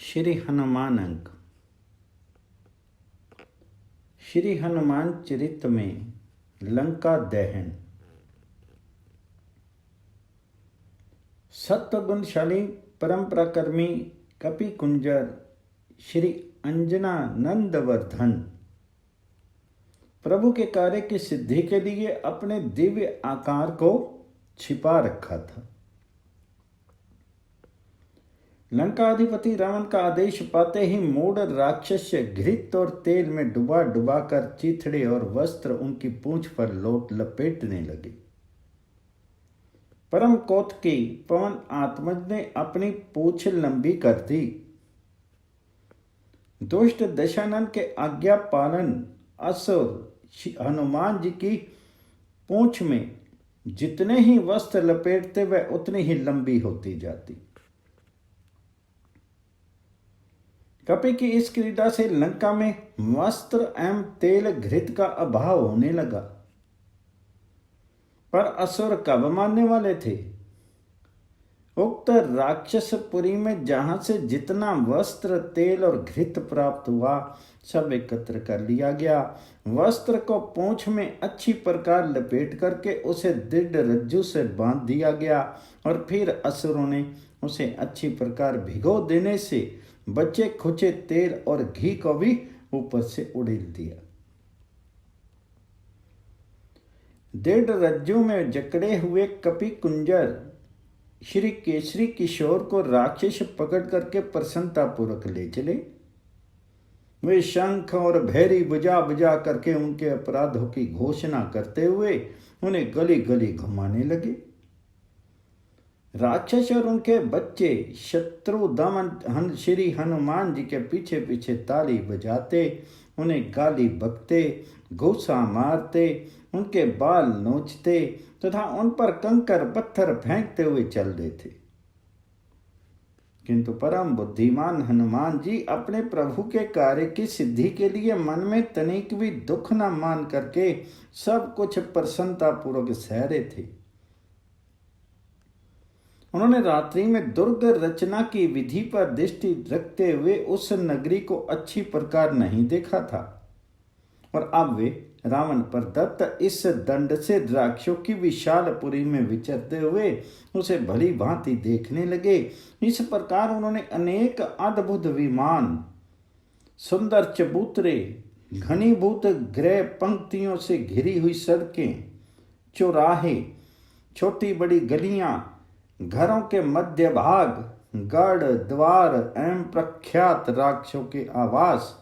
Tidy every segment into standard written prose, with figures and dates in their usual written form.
श्री हनुमान अंक। श्री हनुमान चरित में लंका दहन। सत्वगुणशाली परंपराकर्मी कपि कुंजर श्री अंजना नंदवर्धन प्रभु के कार्य की सिद्धि के लिए अपने दिव्य आकार को छिपा रखा था। लंकाधिपति रावण का आदेश पाते ही मूढ़ राक्षस घृत और तेल में डुबा डुबा कर चिथड़े और वस्त्र उनकी पूंछ पर लपेटने लगे। परम कौतुकी पवन आत्मज ने अपनी पूंछ लंबी कर दी। दुष्ट दशानन के आज्ञा पालन असुर हनुमान जी की पूंछ में जितने ही वस्त्र लपेटते वह उतनी ही लंबी होती जाती। कपि की इस क्रीड़ा से लंका में वस्त्र एवं तेल घृत का अभाव होने लगा। पर असुर कब मानने वाले थे। उक्त राक्षसपुरी में जहां से जितना वस्त्र तेल और घृत प्राप्त हुआ सब एकत्र कर लिया गया। वस्त्र को पूंछ में अच्छी प्रकार लपेट करके उसे दृढ़ रज्जु से बांध दिया गया और फिर असुरों ने उसे अच्छी प्रकार भिगो देने से बचे खुचे तेल और घी को भी ऊपर से उड़ेल दिया। दृढ़ रज्जु में जकड़े हुए कपि कुंजर श्री केसरी किशोर को राक्षस पकड़ करके प्रसन्नता पूर्वक ले चले। वे शंख और भैरी बजा बजा करके उनके अपराधों की घोषणा करते हुए उन्हें गली गली घुमाने लगे। राक्षस और उनके बच्चे शत्रु दमन श्री हनुमान जी के पीछे पीछे ताली बजाते, उन्हें गाली बकते, घूसा मारते, उनके बाल नोचते तथा उन पर कंकर पत्थर फेंकते हुए चल रहे थे। किंतु परम बुद्धिमान हनुमान जी अपने प्रभु के कार्य की सिद्धि के लिए मन में तनिक भी दुख न मान करके सब कुछ प्रसन्नता पूर्वक सह रहे थे। उन्होंने रात्रि में दुर्ग रचना की विधि पर दृष्टि रखते हुए उस नगरी को अच्छी प्रकार नहीं देखा था और अब वे रावण पर दत्त इस दंड से द्राक्षों की विशालपुरी में विचरते हुए उसे भली भांति देखने लगे। इस प्रकार उन्होंने अनेक अद्भुत विमान, सुंदर चबूतरे, घनीभूत गृह पंक्तियों से घिरी हुई सड़कें, चौराहे, छोटी बड़ी गलियां, घरों के मध्य भाग, गढ़ द्वार एवं प्रख्यात राक्षसों के आवास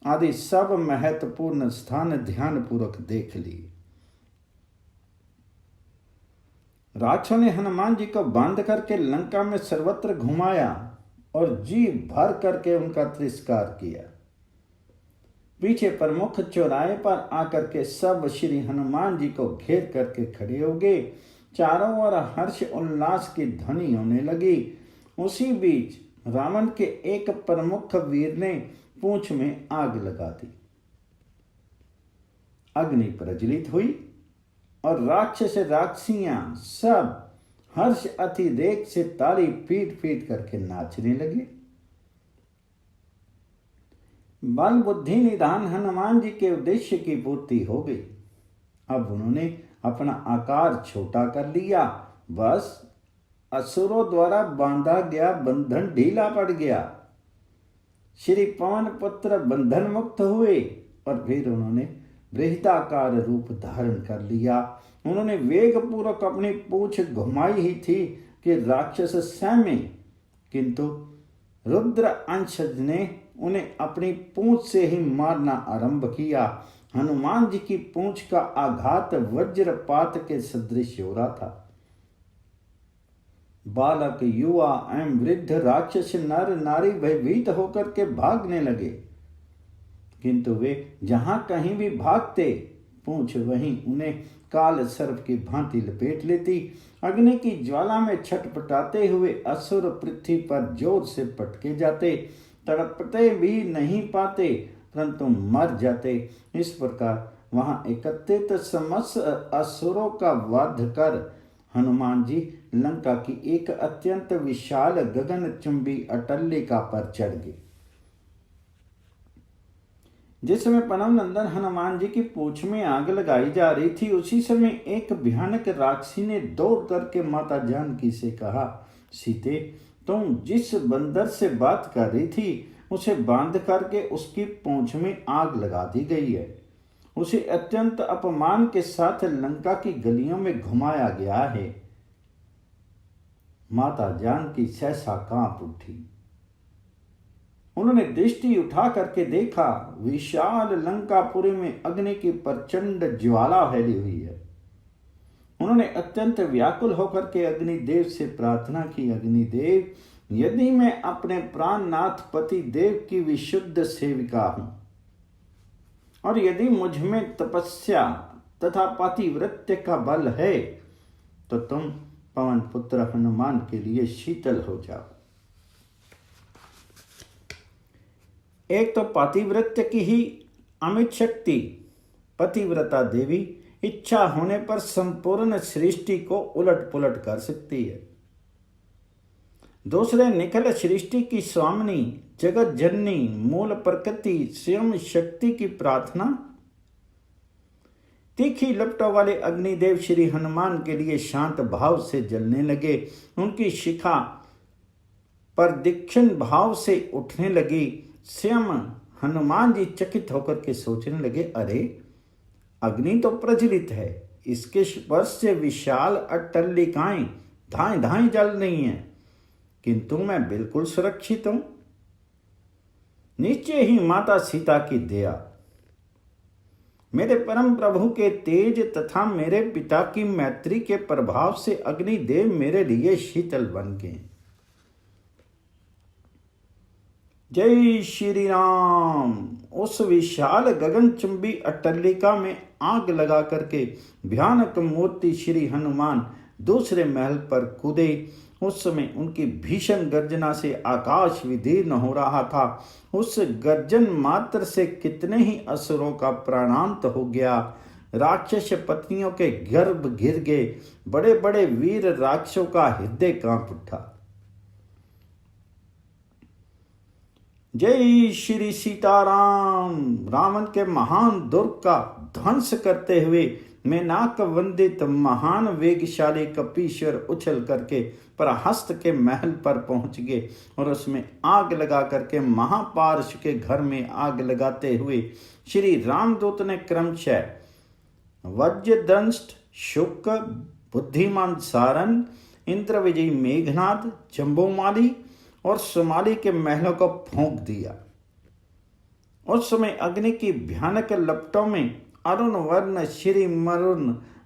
आदि सब महत्वपूर्ण स्थान ध्यान पूर्वक देख लिए। राक्षसों ने हनुमान जी को बांध करके लंका में सर्वत्र घुमाया और जी भर करके उनका तिरस्कार किया। पीछे प्रमुख चौराहे पर आकर के सब श्री हनुमान जी को घेर करके खड़े हो गए। चारों ओर हर्ष उल्लास की ध्वनि होने लगी। उसी बीच रावण के एक प्रमुख वीर ने पूंछ में आग लगा दी। अग्नि प्रज्वलित हुई और राक्षस राक्षसियां सब हर्ष अतिरेक से ताली पीट पीट करके नाचने लगे। बल बुद्धि निधान हनुमान जी के उद्देश्य की पूर्ति हो गई। अब उन्होंने अपना आकार छोटा कर लिया। बस असुरों द्वारा बांधा गया बंधन ढीला पड़ गया। श्री पवन पुत्र बंधन मुक्त हुए और फिर उन्होंने बृहदाकार रूप धारण कर लिया। उन्होंने वेग पूर्वक अपनी पूंछ घुमाई ही थी कि राक्षस सहमे, किंतु रुद्र अंशज ने उन्हें अपनी पूंछ से ही मारना आरंभ किया। हनुमान जी की पूंछ का आघात वज्रपात के सदृश हो रहा था। बालक, युवा एवं वृद्ध राक्षस नर नारी भयभीत होकर के भागने लगे, किंतु वे जहां कहीं भी भागते पूंछ वहीं उन्हें काल सर्प की भांति लपेट लेती। अग्नि की ज्वाला में छटपटाते हुए असुर पृथ्वी पर जोर से पटके जाते, तड़पते भी नहीं पाते परंतु मर जाते। इस प्रकार वहां एकत्रित समस्त असुरों का वध कर हनुमान जी लंका की एक अत्यंत विशाल गगनचुंबी अट्टलिका पर चढ़ गए। जिस समय परम नंदन हनुमान जी की पूंछ में आग लगाई जा रही थी, उसी समय एक भयानक राक्षसी ने दौड़ करके माता जानकी से कहा, सीते, तुम जिस बंदर से बात कर रही थी उसे बांध करके उसकी पूंछ में आग लगा दी गई है। उसे अत्यंत अपमान के साथ लंका की गलियों में घुमाया गया है। माता जानकी सहसा कांप उठी। उन्होंने दृष्टि उठा करके देखा, विशाल लंकापुरी में अग्नि की प्रचंड ज्वाला फैली हुई है। उन्होंने अत्यंत व्याकुल होकर के अग्निदेव से प्रार्थना की, अग्निदेव, यदि मैं अपने प्राणनाथ पति देव की विशुद्ध सेविका हूं और यदि मुझ में तपस्या तथा पतिव्रत्य का बल है, तो तुम पवन पुत्र हनुमान के लिए शीतल हो जाओ। एक तो पतिव्रत्य की ही अमित शक्ति पतिव्रता देवी इच्छा होने पर संपूर्ण सृष्टि को उलट पुलट कर सकती है। दूसरे, निखिल सृष्टि की स्वामिनी जगत जननी मूल प्रकृति स्वयं शक्ति की प्रार्थना। तीखी लपटों वाले अग्निदेव श्री हनुमान के लिए शांत भाव से जलने लगे। उनकी शिखा पर दीक्षण भाव से उठने लगी। स्वयं हनुमान जी चकित होकर के सोचने लगे, अरे अग्नि तो प्रज्वलित है, इसके स्पर्श से विशाल अट्टलिकाएं धाएं धाएं जल रही हैं, किंतु मैं बिल्कुल सुरक्षित हूं। निश्चय ही माता सीता की दया, मेरे परम प्रभु के तेज तथा मेरे पिता की मैत्री के प्रभाव से अग्निदेव मेरे लिए शीतल बन गए। जय श्री राम। उस विशाल गगनचुंबी अट्टलिका में आग लगा करके भयानक मूर्ति श्री हनुमान दूसरे महल पर कूदे। उस समय उनकी भीषण गर्जना से आकाश विदीर्ण हो रहा था। उस गर्जन मात्र से कितने ही असुरों का प्राणांत हो गया। राक्षस पत्नियों के गर्भ गिर गए। बड़े बड़े वीर राक्षसों का हृदय कांप उठा। जय श्री सीताराम। रावण के महान दुर्ग का ध्वंस करते हुए मेनाक वंदित महान वेगशाली कपीश्वर उछल करके प्रहस्त के महल पर पहुंच गए और उसमें आग लगा करके महापार्श के घर में आग लगाते हुए श्री रामदूत ने क्रमशः वज्रदंष्ट, शुक, बुद्धिमान सारन, इंद्र विजयी मेघनाद, जम्बूमाली और सुमाली के महलों को फूंक दिया। उस समय अग्नि की भयानक लपटों में अरुण वर्ण श्री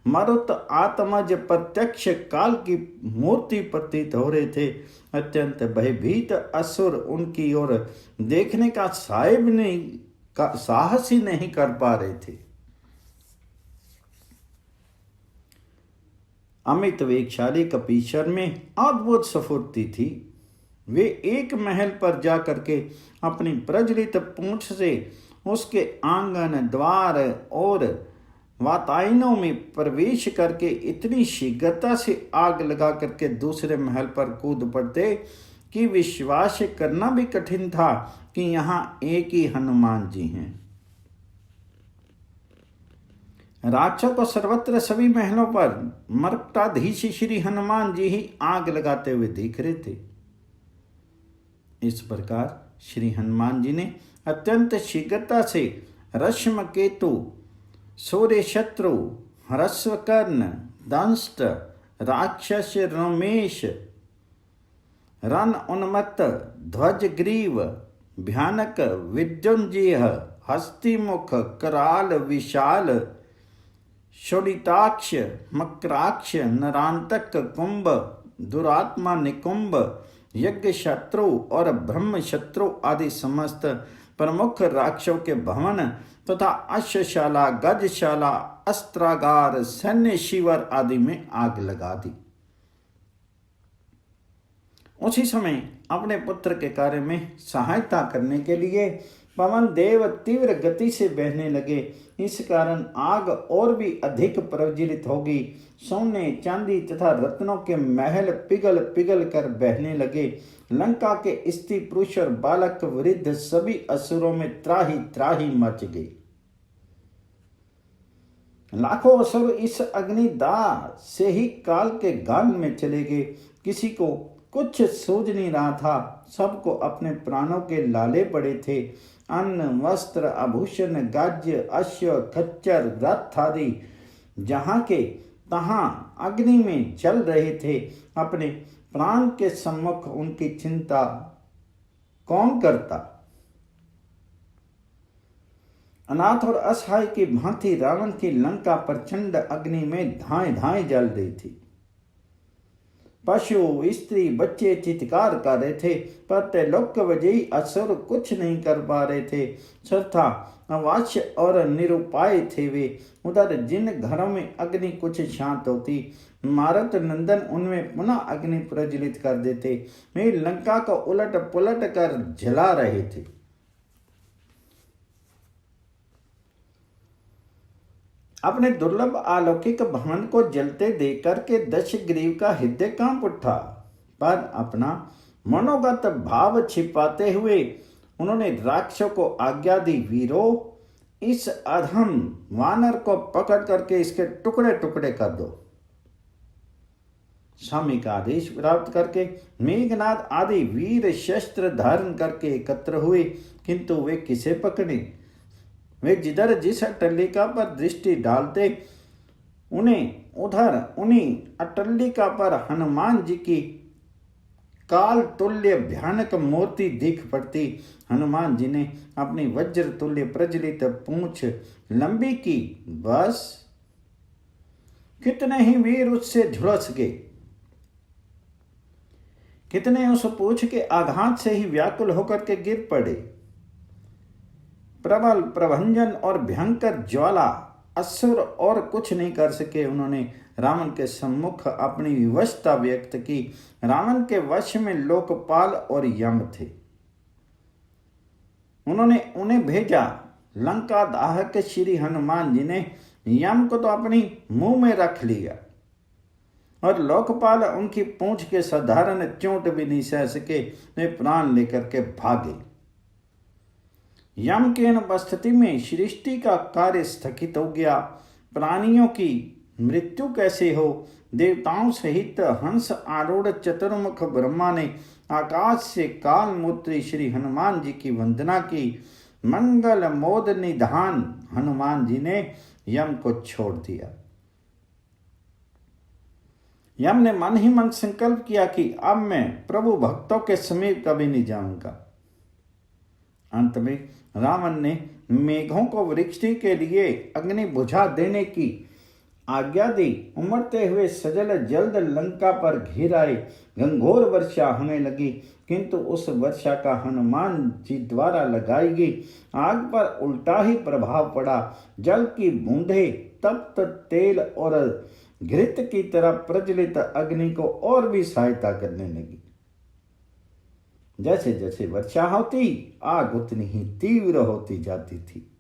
मरुत आत्मज प्रत्यक्ष काल की मूर्ति प्रतीत हो रहे थे। अत्यंत भयभीत असुर उनकी ओर देखने का साहस ही नहीं कर पा रहे थे। अमित वेगशाली कपीश्वर में अद्भुत स्फूर्ति थी। वे एक महल पर जा करके अपनी प्रज्वलित पूंछ से उसके आंगन, द्वार और वातायनों में प्रवेश करके इतनी शीघ्रता से आग लगा करके दूसरे महल पर कूद पड़ते कि विश्वास करना भी कठिन था कि यहाँ एक ही हनुमान जी हैं। राक्षसों को सर्वत्र सभी महलों पर मर्कटाधीश श्री हनुमान जी ही आग लगाते हुए दिख रहे थे। इस प्रकार श्री हनुमान जी ने अत्यंत शीघ्रता से रश्मकेतु, सूर्यशत्रु, ह्रस्वकर्ण, दंष्ट, राक्षस रोमेश, रन उन्मत्त, ध्वजग्रीव, भयानक, विद्युंजय, हस्तिमुख, कराल, विशाल, शोणिताक्ष, मकराक्ष, नरांतक, कुंभ, दुरात्मा, निकुंभ, यज्ञ शत्रु और ब्रह्म शत्रु आदि समस्त प्रमुख राक्षसों के भवन तथा अश्वशाला, गजशाला, अस्त्रागार, सैन्य शिविर आदि में आग लगा दी। उसी समय अपने पुत्र के कार्य में सहायता करने के लिए पवन देव तीव्र गति से बहने लगे। इस कारण आग और भी अधिक प्रज्वलित होगी। सोने चांदी तथा रत्नों के महल पिघल पिघल कर बहने लगे। लंका के स्त्री पुरुष और बालक वृद्ध सभी असुरों में त्राही त्राही मच गई। लाखों असुर इस अग्निदाह से ही काल के गाल में चले गए। किसी को कुछ सूझ नहीं रहा था। सबको अपने प्राणों के लाले पड़े थे। अन्न वस्त्र आभूषण गाज्य अश्व खच्चर रथ आदि जहाँ के तहाँ अग्नि में जल रहे थे। अपने प्राण के सम्मुख उनकी चिंता कौन करता। अनाथ और असहाय की भांति रावण की लंका प्रचंड अग्नि में धाएं धाएं जल रही थी। पशु स्त्री बच्चे चित्कार कर रहे थे, पर त्रैलोक्य विजयी असुर कुछ नहीं कर पा रहे थे। सर्था अवाच्य और निरुपाय थे वे। उधर जिन घरों में अग्नि कुछ शांत होती, मारुत नंदन उनमें पुनः अग्नि प्रज्वलित कर देते। वे लंका को उलट पुलट कर जला रहे थे। अपने दुर्लभ अलौकिक भवन को जलते देखकर के दशग्रीव का हृदय कांप उठा, पर अपना मनोगत भाव छिपाते हुए उन्होंने राक्षसों को आज्ञा दी, वीरों, इस अधम वानर को पकड़ करके इसके टुकड़े टुकड़े कर दो। स्वामी का आदेश प्राप्त करके मेघनाद आदि वीर शस्त्र धारण करके एकत्र हुए, किंतु वे किसे पकड़े। वे जिधर जिस अट्टलिका पर दृष्टि डालते उन्हीं अट्टलिका पर हनुमान जी की काल तुल्य भयानक मूर्ति दिख पड़ती। हनुमान जी ने अपनी वज्र तुल्य प्रज्वलित पूंछ लंबी की, बस कितने ही वीर उससे झुलस गए। कितने उस पूंछ के आघात से ही व्याकुल होकर के गिर पड़े। प्रबल प्रभंजन और भयंकर ज्वाला असुर और कुछ नहीं कर सके। उन्होंने रावण के सम्मुख अपनी विवशता व्यक्त की। रावण के वश में लोकपाल और यम थे। उन्होंने उन्हें भेजा। लंका दाहक श्री हनुमान जी ने यम को तो अपनी मुंह में रख लिया, और लोकपाल उनकी पूंछ के साधारण चोट भी नहीं सह सके। वे प्राण लेकर के भागे। यम की अनुपस्थिति में सृष्टि का कार्य स्थगित हो गया। प्राणियों की मृत्यु कैसे हो। देवताओं सहित हंस आरूढ़ चतुर्मुख ब्रह्मा ने आकाश से काल मूत्री श्री हनुमान जी की वंदना की। मंगल मोद निधान हनुमान जी ने यम को छोड़ दिया। यम ने मन ही मन संकल्प किया कि अब मैं प्रभु भक्तों के समीप कभी नहीं जाऊंगा। अंत में रावण ने मेघों को वृष्टि के लिए अग्नि बुझा देने की आज्ञा दी। उमड़ते हुए सजल जल्द लंका पर घिर आए। घंघोर वर्षा होने लगी, किंतु उस वर्षा का हनुमान जी द्वारा लगाई गई आग पर उल्टा ही प्रभाव पड़ा। जल की बूंदें तप्त तेल और घृत की तरह प्रज्वलित अग्नि को और भी सहायता करने लगी। जैसे जैसे वर्षा होती, आग उतनी ही तीव्र होती जाती थी।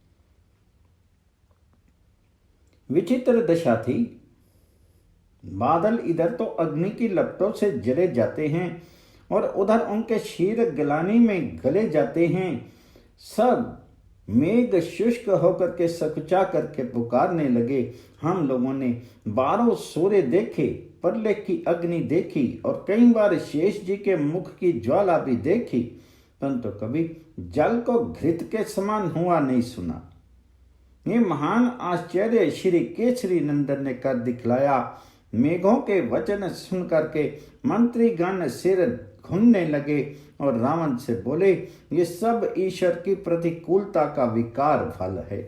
विचित्र दशा थी। बादल इधर तो अग्नि की लपटों से जले जाते हैं और उधर उनके शीर गलानी में गले जाते हैं। सब मेघ शुष्क होकर के सकुचा करके पुकारने लगे। हम लोगों ने 12 सूर्य देखे, प्रलय की अग्नि देखी और कई बार शेष जी के मुख की ज्वाला भी देखी, परंतु कभी जल को घृत के समान हुआ नहीं सुना। ये महान आश्चर्य श्री केसरी नंदन ने कर दिखलाया। मेघों के वचन सुन करके मंत्रीगण सिर घूमने लगे और रावण से बोले, ये सब ईश्वर की प्रतिकूलता का विकार फल है।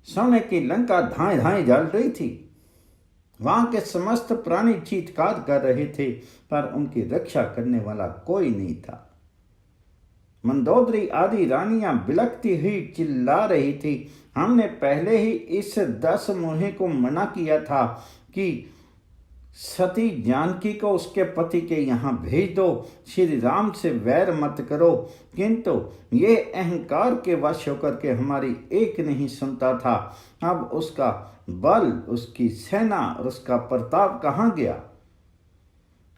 सोने की लंका धाएं धाएं जल रही थी। वहां के समस्त प्राणी चीत्कार कर रहे थे, पर उनकी रक्षा करने वाला कोई नहीं था। मंदोदरी आदि रानियां बिलखती हुई चिल्ला रही थी। हमने पहले ही इस 10 मुहे को मना किया था कि सती जानकी को उसके पति के यहाँ भेज दो, श्री राम से वैर मत करो। किंतु ये अहंकार के वश होकर के हमारी एक नहीं सुनता था। अब उसका बल, उसकी सेना और उसका प्रताप कहाँ गया?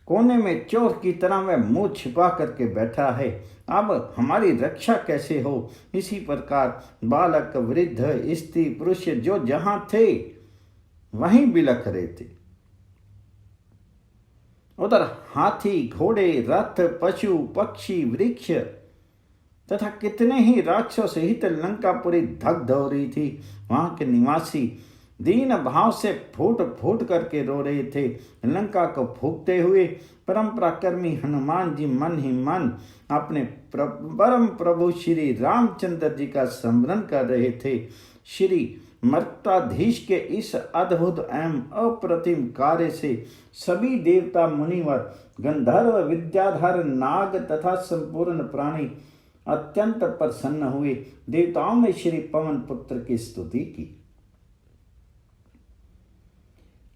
कोने में चोर की तरह वह मुंह छिपा करके बैठा है। अब हमारी रक्षा कैसे हो? इसी प्रकार बालक, वृद्ध, स्त्री, पुरुष जो जहां थे वहीं बिलख रहे थे। उधर हाथी, घोड़े, रथ, पशु, पक्षी, वृक्ष तथा कितने ही राक्षसों सहित लंकापुरी दग्ध हो रही थी। वहां के निवासी दीन भाव से फूट फूट करके रो रहे थे। लंका को फूकते हुए परम पराक्रमी हनुमान जी मन ही मन अपने परम प्रभु श्री रामचंद्र जी का स्मरण कर रहे थे। श्री मर्ताधीश के इस अद्भुत एवं अप्रतिम कार्य से सभी देवता, मुनिवर, गंधर्व, विद्याधर, नाग तथा संपूर्ण प्राणी अत्यंत प्रसन्न हुए। देवताओं ने श्री पवन पुत्र की स्तुति की।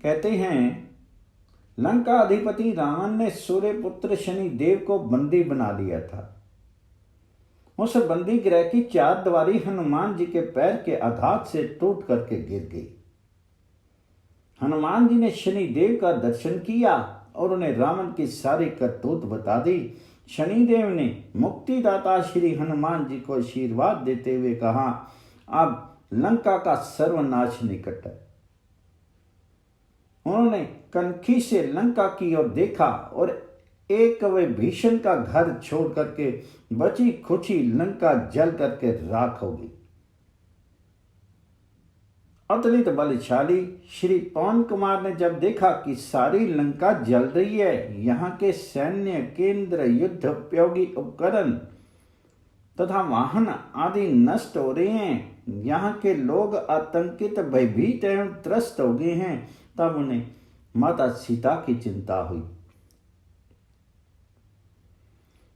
कहते हैं लंका अधिपति रावण ने सूर्य पुत्र शनि देव को बंदी बना लिया था। उस बंदी गृह की चार दीवारी हनुमान जी के पैर के आघात से टूट करके गिर गई। हनुमान जी ने शनि देव का दर्शन किया और उन्हें रावण की सारी करतूत बता दी। शनिदेव ने मुक्तिदाता श्री हनुमान जी को आशीर्वाद देते हुए कहा, अब लंका का सर्वनाश निकट है। उन्होंने कनखी से लंका की ओर देखा और एक विभीषण का घर छोड़ करके बची खुची लंका जल करके राख होगी। अतुलित बलशाली श्री पवन कुमार ने जब देखा कि सारी लंका जल रही है, यहाँ के सैन्य केंद्र, युद्ध उपयोगी उपकरण तथा वाहन आदि नष्ट हो रहे हैं, यहाँ के लोग आतंकित, भयभीत एवं त्रस्त हो गए हैं, तब उन्हें माता सीता की चिंता हुई।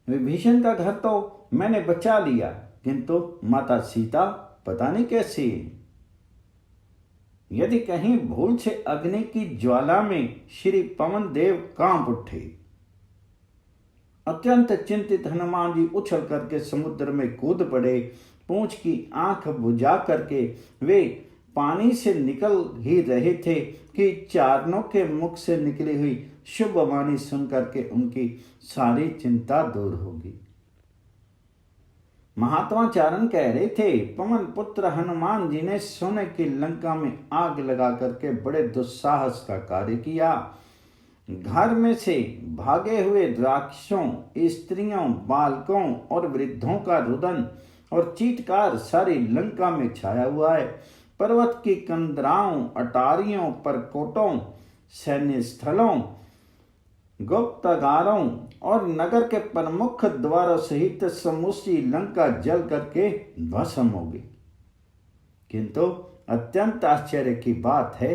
विभीषण का घर तो मैंने बचा लिया, किंतु माता सीता पता नहीं कैसे। यदि कहीं भूल से अग्नि की ज्वाला में श्री पवन देव कांप उठे। अत्यंत चिंतित हनुमान जी उछल करके समुद्र में कूद पड़े। पूंछ की आंख बुझा करके वे पानी से निकल ही रहे थे कि चारणों के मुख से निकली हुई शुभ वाणी सुन करके उनकी सारी चिंता दूर होगी। महात्मा चारण कह रहे थे, पवन पुत्र हनुमान जी ने सोने की लंका में आग लगा करके बड़े दुस्साहस का कार्य किया। घर में से भागे हुए राक्षसों, स्त्रियों, बालकों और वृद्धों का रुदन और चीत्कार सारी लंका में छाया हुआ है। पर्वत की कंदराओं, अटारियों, परकोटों, सैन्य स्थलों, गुप्तगारों और नगर के प्रमुख द्वारों सहित समूची लंका जल करके भस्म हो गई। किंतु अत्यंत आश्चर्य की बात है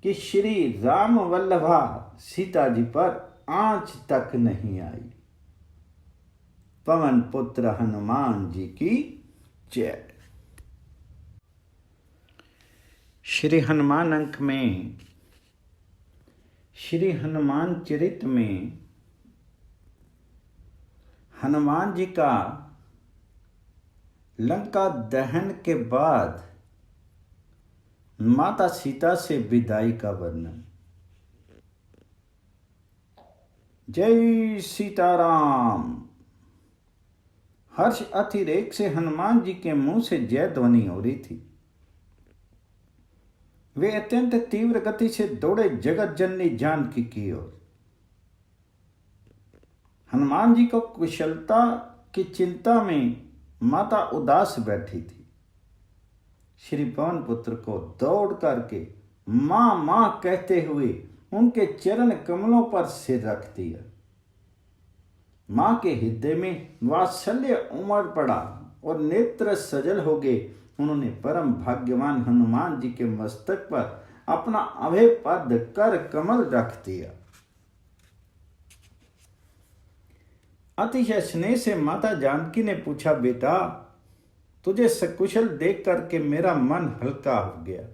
कि श्री राम वल्लभा सीता जी पर आंच तक नहीं आई। पवन पुत्र हनुमान जी की जय। श्री हनुमान अंक में, श्री हनुमान चरित में हनुमान जी का लंका दहन के बाद माता सीता से विदाई का वर्णन। जय सीताराम। हर्ष अतिरेक से हनुमान जी के मुंह से जय ध्वनि हो रही थी। वे अत्यंत तीव्र गति से दौड़े जगत जननी जानकी की ओर। हनुमान जी को कुशलता की चिंता में माता उदास बैठी थी। श्री पवन पुत्र को दौड़ करके मां मां कहते हुए उनके चरण कमलों पर सिर रख दिया। मां के हृदय में वात्सल्य उमड़ पड़ा और नेत्र सजल हो गए। उन्होंने परम भाग्यवान हनुमान जी के मस्तक पर अपना अभय पद कर कमल रख दिया। अतिशय स्नेह से माता जानकी ने पूछा, बेटा तुझे सकुशल देख करके मेरा मन हल्का हो गया।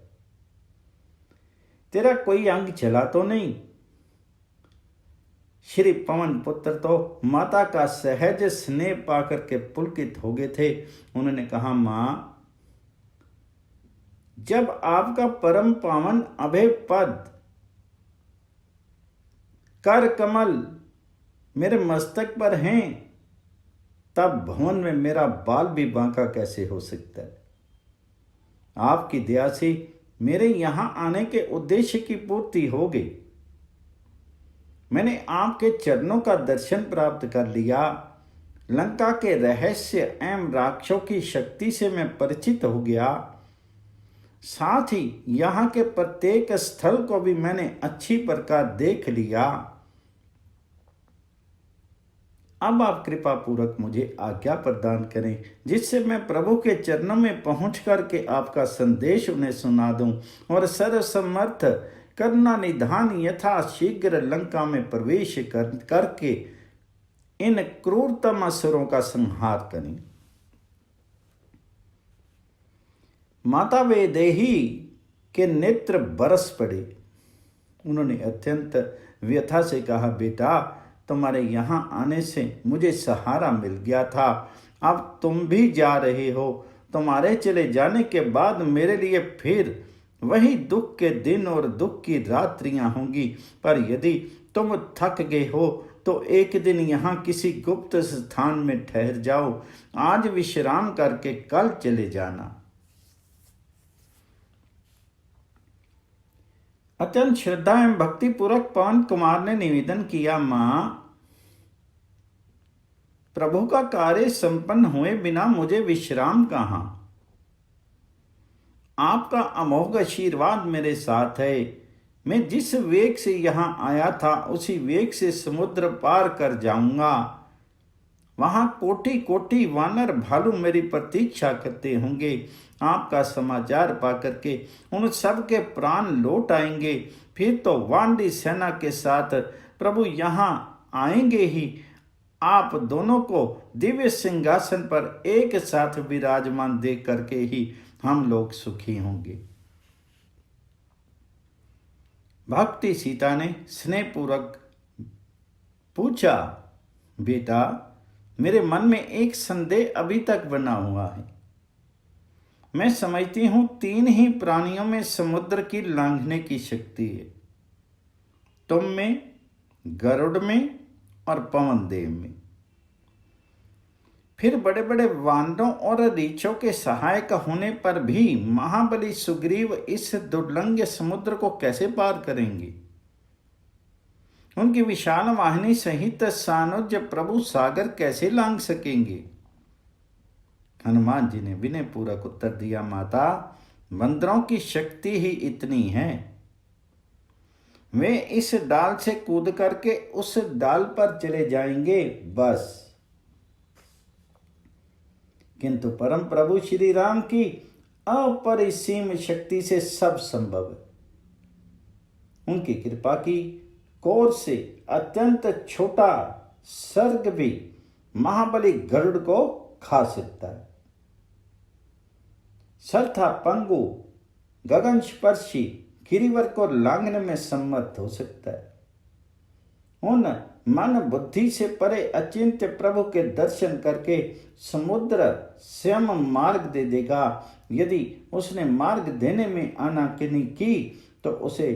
तेरा कोई अंग चला तो नहीं? श्री पवन पुत्र तो माता का सहज स्नेह पाकर के पुलकित हो गए थे। उन्होंने कहा, मां, जब आपका परम पावन अभय पद कर कमल मेरे मस्तक पर हैं, तब भवन में मेरा बाल भी बांका कैसे हो सकता है? आपकी दया से मेरे यहां आने के उद्देश्य की पूर्ति हो गई। मैंने आपके चरणों का दर्शन प्राप्त कर लिया। लंका के रहस्य एवं राक्षसों की शक्ति से मैं परिचित हो गया। साथ ही यहाँ के प्रत्येक स्थल को भी मैंने अच्छी प्रकार देख लिया। अब आप कृपा पूर्वक मुझे आज्ञा प्रदान करें, जिससे मैं प्रभु के चरणों में पहुंच करके आपका संदेश उन्हें सुना दूं और सर्वसमर्थ करुणा निधान यथा शीघ्र लंका में प्रवेश करके इन क्रूरतम असुरों का संहार करें। माता वैदेही के नेत्र बरस पड़े। उन्होंने अत्यंत व्यथा से कहा, बेटा, तुम्हारे यहाँ आने से मुझे सहारा मिल गया था, अब तुम भी जा रहे हो। तुम्हारे चले जाने के बाद मेरे लिए फिर वही दुख के दिन और दुख की रात्रियां होंगी। पर यदि तुम थक गए हो तो एक दिन यहाँ किसी गुप्त स्थान में ठहर जाओ। आज विश्राम करके कल चले जाना। अत्यंत श्रद्धा एवं भक्ति पूर्वक पवन कुमार ने निवेदन किया, मां, प्रभु का कार्य संपन्न हुए बिना मुझे विश्राम कहां? आपका अमोघ आशीर्वाद मेरे साथ है। मैं जिस वेग से यहां आया था उसी वेग से समुद्र पार कर जाऊंगा। वहां कोटि कोटि वानर भालू मेरी प्रतीक्षा करते होंगे। आपका समाचार पाकर के उन सब के प्राण लौट आएंगे। फिर तो वानरी सेना के साथ प्रभु यहाँ आएंगे ही। आप दोनों को दिव्य सिंहासन पर एक साथ विराजमान देख करके ही हम लोग सुखी होंगे। भक्ति सीता ने स्नेहपूर्वक पूछा, बेटा, मेरे मन में एक संदेह अभी तक बना हुआ है। मैं समझती हूं 3 ही प्राणियों में समुद्र की लांघने की शक्ति है, तुम में, गरुड़ में और पवन देव में। फिर बड़े बड़े वानरों और रीछों के सहायक होने पर भी महाबली सुग्रीव इस दुर्लंघ समुद्र को कैसे पार करेंगे? उनकी विशाल वाहिनी सहित सानुज प्रभु सागर कैसे लांघ सकेंगे? हनुमान जी ने विनय पूर्वक उत्तर दिया, माता, बंदरों की शक्ति ही इतनी है। वे इस डाल से कूद करके उस डाल पर चले जाएंगे, बस। किंतु परम प्रभु श्री राम की अपरिसीम शक्ति से सब संभव है। उनकी कृपा की कोर से अत्यंत छोटा सर्ग भी महाबली गरुड़ को खा सकता है। सरथा पंगु गगन स्पर्शी गिरिवर को लांघने में सम्मत हो सकता है। उन मन बुद्धि से परे अचिंत्य प्रभु के दर्शन करके समुद्र स्वयं मार्ग दे देगा। यदि उसने मार्ग देने में आनाकानी की तो उसे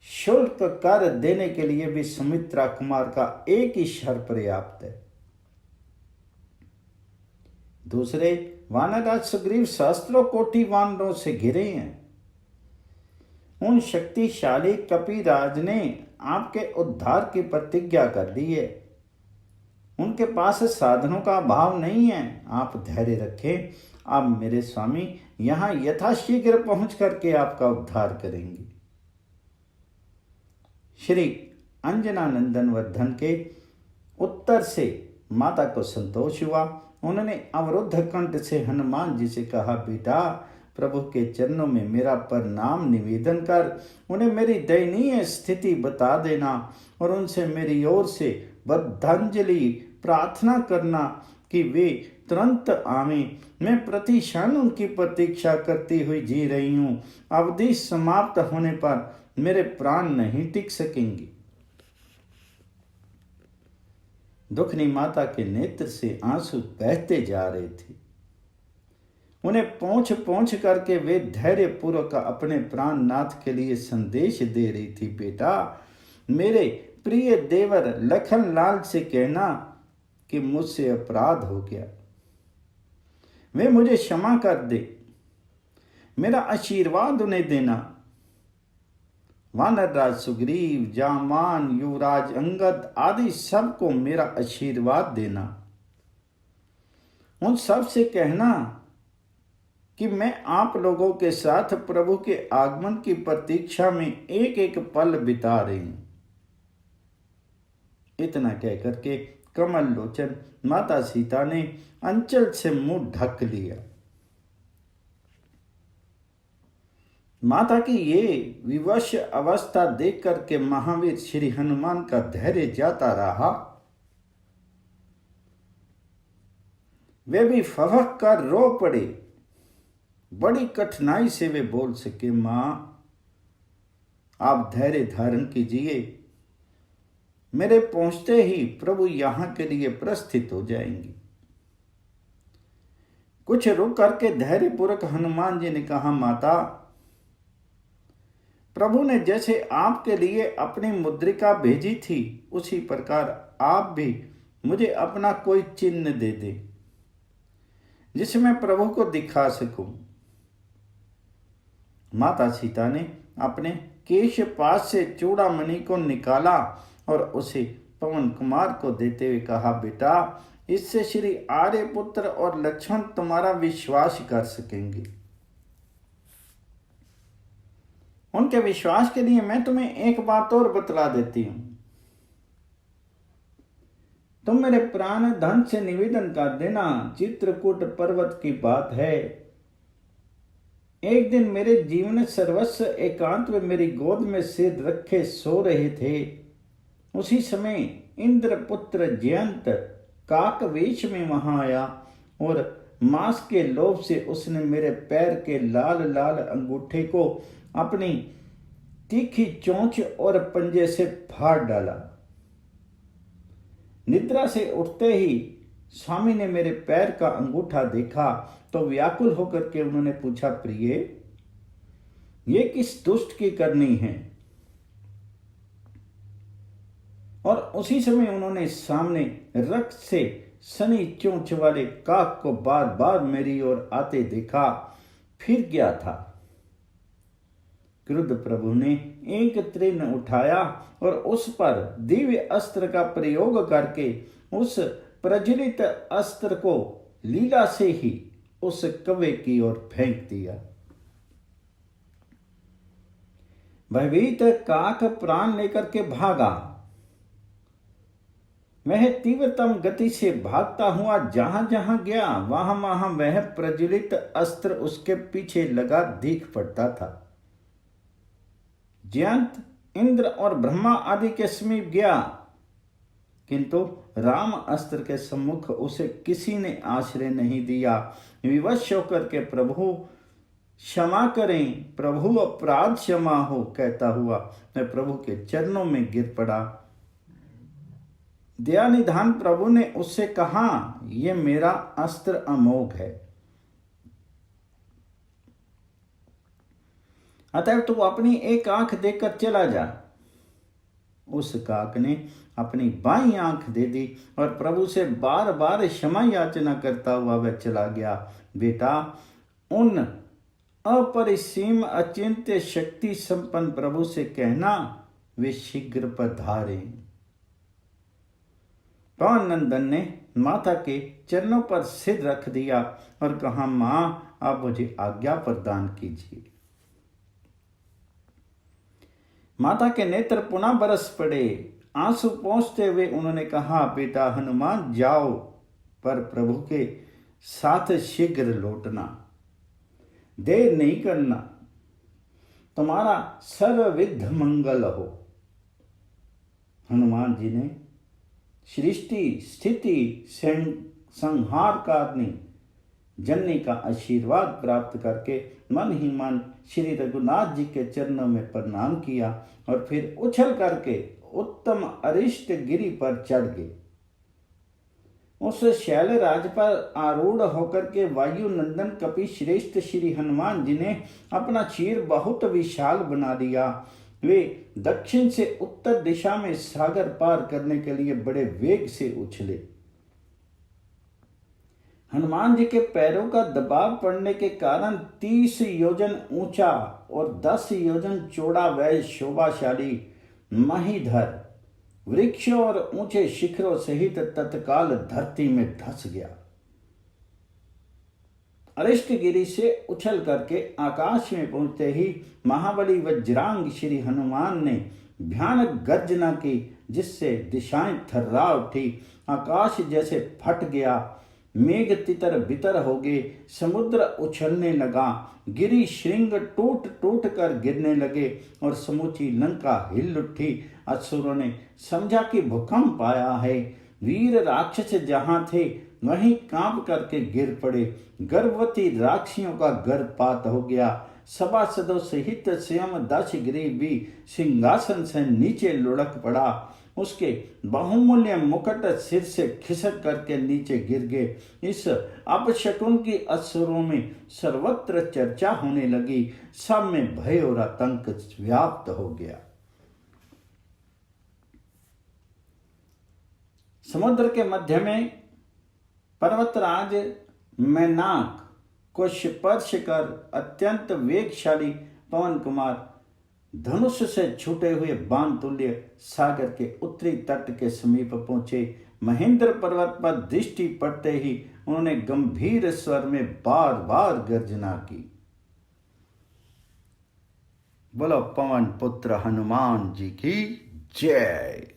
शुल्क कर देने के लिए भी सुमित्रा कुमार का एक ही शर पर्याप्त है। दूसरे, वानरराज सुग्रीव सहस्त्रों कोटि वानरों से घिरे हैं। उन शक्तिशाली कपिराज ने आपके उद्धार की प्रतिज्ञा कर ली है। उनके पास साधनों का अभाव नहीं है। आप धैर्य रखें। अब मेरे स्वामी यहाँ यथाशीघ्र पहुंच करके आपका उद्धार करेंगे। श्री अंजना नंदन वर्धन के उत्तर से माता को संतोष हुआ। उन्होंने अवरुद्ध कंठ से हनुमान जी से कहा, बेटा, प्रभु के चरणों में मेरा प्रणाम निवेदन कर उन्हें मेरी दयनीय स्थिति बता देना और उनसे मेरी ओर से बद्धांजलि प्रार्थना करना कि वे तुरंत आवें। मैं प्रतिक्षण उनकी प्रतीक्षा करती हुई जी रही हूँ। अवधि समाप्त होने पर मेरे प्राण नहीं टिक सकेंगे। दुखनी माता के नेत्र से आंसू बहते जा रहे थे। उन्हें पोंछ पोंछ करके वे धैर्य पूर्वक अपने प्राणनाथ के लिए संदेश दे रही थी। बेटा, मेरे प्रिय देवर लखन लाल से कहना कि मुझसे अपराध हो गया, वे मुझे क्षमा कर दे, मेरा आशीर्वाद उन्हें देना। वानरराज सुग्रीव, जामान, युवराज अंगद आदि सबको मेरा आशीर्वाद देना। उन सब से कहना कि मैं आप लोगों के साथ प्रभु के आगमन की प्रतीक्षा में एक एक पल बिता रही हूं। इतना कहकर के कमल लोचन माता सीता ने अंचल से मुंह ढक लिया। माता की ये विवश अवस्था देख करके महावीर श्री हनुमान का धैर्य जाता रहा। वे भी फवक कर रो पड़े। बड़ी कठिनाई से वे बोल सके, मां आप धैर्य धारण कीजिए, मेरे पहुंचते ही प्रभु यहां के लिए प्रस्थित हो जाएंगे। कुछ रुक करके धैर्यपूर्वक हनुमान जी ने कहा, माता, प्रभु ने जैसे आपके लिए अपनी मुद्रिका भेजी थी उसी प्रकार आप भी मुझे अपना कोई चिन्ह दे दे जिसे मैं प्रभु को दिखा सकूं। माता सीता ने अपने केश पास से चूड़ामणि को निकाला और उसे पवन कुमार को देते हुए कहा, बेटा, इससे श्री आर्यपुत्र और लक्ष्मण तुम्हारा विश्वास कर सकेंगे। उनके विश्वास के लिए मैं तुम्हें एक बात और बतला देती हूं। तुम मेरे प्राण धन से निवेदन कर देना। चित्रकूट पर्वत की बात है। एक दिन मेरे जीवन सर्वस्व एकांत में मेरी गोद में सिर रखे सो रहे थे। उसी समय इंद्रपुत्र जयंत काक वेश में वहां आया और मांस के लोभ से उसने मेरे पैर के लाल लाल अंगूठे को अपनी तीखी चोंच और पंजे से फाड़ डाला। निद्रा से उठते ही स्वामी ने मेरे पैर का अंगूठा देखा तो व्याकुल होकर के उन्होंने पूछा, प्रिय, ये किस दुष्ट की करनी है? और उसी समय उन्होंने सामने रक्त से सनी चोंच वाले काक को बार बार मेरी ओर आते देखा। फिर क्या था? क्रुद्ध प्रभु ने एक तृण उठाया और उस पर दिव्य अस्त्र का प्रयोग करके उस प्रज्वलित अस्त्र को लीला से ही उस कौवे की ओर फेंक दिया। भयभीत काक प्राण लेकर के भागा। वह तीव्रतम गति से भागता हुआ जहां जहां गया वहां वहां वह प्रज्वलित अस्त्र उसके पीछे लगा दिख पड़ता था। जयंत इंद्र और ब्रह्मा आदि के समीप गया, किंतु राम अस्त्र के सम्मुख उसे किसी ने आश्रय नहीं दिया। विवश होकर के प्रभु क्षमा करें, प्रभु अपराध क्षमा हो कहता हुआ मैं प्रभु के चरणों में गिर पड़ा। दया निधान प्रभु ने उससे कहा, यह मेरा अस्त्र अमोघ है, अतः तू अपनी एक आंख देकर चला जा। उस काक ने अपनी बाईं आंख दे दी और प्रभु से बार बार क्षमा याचना करता हुआ वह चला गया। बेटा, उन अपरिसीम अचिंत्य शक्ति संपन्न प्रभु से कहना वे शीघ्र पधारे। पवन नंदन ने माता के चरणों पर सिर रख दिया और कहा, मां, आप मुझे आज्ञा प्रदान कीजिए। माता के नेत्र पुनः बरस पड़े। आंसू पोंछते हुए उन्होंने कहा, बेटा हनुमान, जाओ, पर प्रभु के साथ शीघ्र लौटना, देर नहीं करना, तुम्हारा सर्वविध मंगल हो। हनुमान जी ने सृष्टि स्थिति संहार कारणी जननी का आशीर्वाद प्राप्त करके मन ही मन श्री रघुनाथ जी के चरणों में प्रणाम किया और फिर उछल करके उत्तम अरिष्ट गिरी पर चढ़ गए। उस शैलराज पर आरूढ़ होकर के वायु नंदन कपि श्रेष्ठ श्री हनुमान जी ने अपना चीर बहुत विशाल बना दिया। वे दक्षिण से उत्तर दिशा में सागर पार करने के लिए बड़े वेग से उछले। हनुमान जी के पैरों का दबाव पड़ने के कारण 30 योजन ऊंचा और 10 योजन चौड़ा वह शोभाशाली महीधर वृक्षों और ऊंचे शिखरों सहित तत्काल धरती में धंस गया। अरिष्टगिरी से उछल करके आकाश में पहुंचते ही महाबली वज्रांग श्री हनुमान ने भयानक गर्जना की, जिससे दिशाएं थर्रा उठी, आकाश जैसे फट गया, मेघ तितर बितर हो गए, समुद्र उछलने लगा, गिरी श्रृंग टूट टूट कर गिरने लगे और समूची लंका हिल उठी। असुरों ने समझा कि भूकंप आया है। वीर राक्षस जहां थे वहीं कांप करके गिर पड़े। गर्भवती राक्षियों का गर्भपात हो गया। सभासदों सहित स्वयं दशग्रीव भी सिंहासन से नीचे लुढ़क पड़ा। उसके बहुमूल्य मुकुट सिर से खिसक करके नीचे गिर गए। इस अपशकुन की असुरों में सर्वत्र चर्चा होने लगी। सब में भय और आतंक व्याप्त हो गया। समुद्र के मध्य में पर्वतराज मैनाक को स्पर्श कर अत्यंत वेगशाली पवन कुमार धनुष से छूटे हुए बाण तुल्य सागर के उत्तरी तट के समीप पहुंचे। महेंद्र पर्वत पर दृष्टि पड़ते ही उन्होंने गंभीर स्वर में बार बार गर्जना की। बोलो पवन पुत्र हनुमान जी की जय।